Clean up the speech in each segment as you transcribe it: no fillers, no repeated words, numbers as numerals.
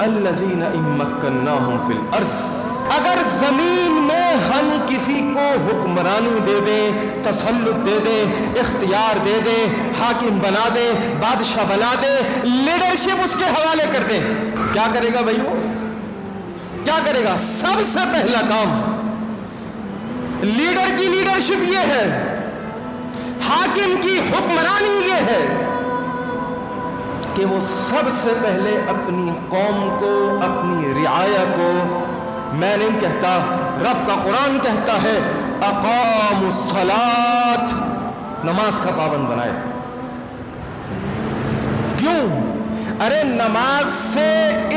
الذین ان مکناہم فی الارض، اگر زمین میں ہم کسی کو حکمرانی دے دیں، تسلط دے دیں، اختیار دے دیں، حاکم بنا دیں، بادشاہ بنا دیں، لیڈرشپ اس کے حوالے کر دیں، کیا کرے گا بھائی؟ وہ کیا کرے گا؟ سب سے پہلا کام لیڈر کی لیڈرشپ یہ ہے، حاکم کی حکمرانی یہ ہے کہ وہ سب سے پہلے اپنی قوم کو، اپنی رعایا کو، میں نہیں کہتا، رب کا قرآن کہتا ہے اقاموا الصلاۃ، نماز کا پابند بنائے۔ کیوں؟ ارے نماز سے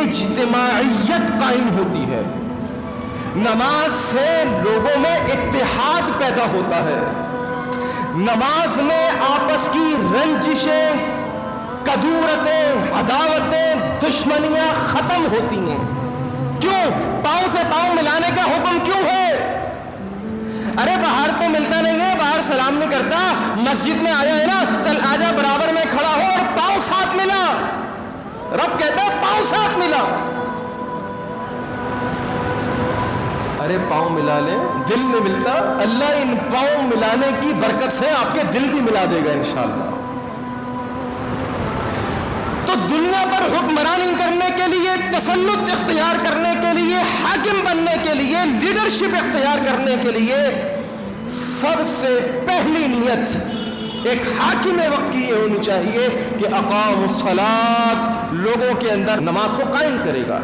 اجتماعیت قائم ہوتی ہے، نماز سے لوگوں میں اتحاد پیدا ہوتا ہے، نماز میں آپس کی رنجشیں، کدورتیں، عداوتیں، دشمنیاں ختم ہوتی ہیں۔ کیوں؟ پاؤں سے پاؤں ملانے کا حکم کیوں ہے؟ ارے باہر تو ملتا نہیں ہے، باہر سلام نہیں کرتا، مسجد میں آیا ہے نا، چل آجا برابر میں کھڑا ہو اور پاؤں ساتھ ملا۔ رب کہتا ہے پاؤں ساتھ ملا۔ ارے پاؤں ملا لے، دل میں ملتا، اللہ ان پاؤں ملانے کی برکت سے آپ کے دل بھی ملا دے گا انشاءاللہ۔ تو دنیا پر حکمرانی کرنے کے لیے، تسلط اختیار کرنے کے لیے، حاکم بننے کے لیے، لیڈرشپ اختیار کرنے کے لیے سب سے پہلی نیت ایک حاکم وقت کی یہ ہونی چاہیے کہ اقاموا الصلاۃ، لوگوں کے اندر نماز کو قائم کرے گا۔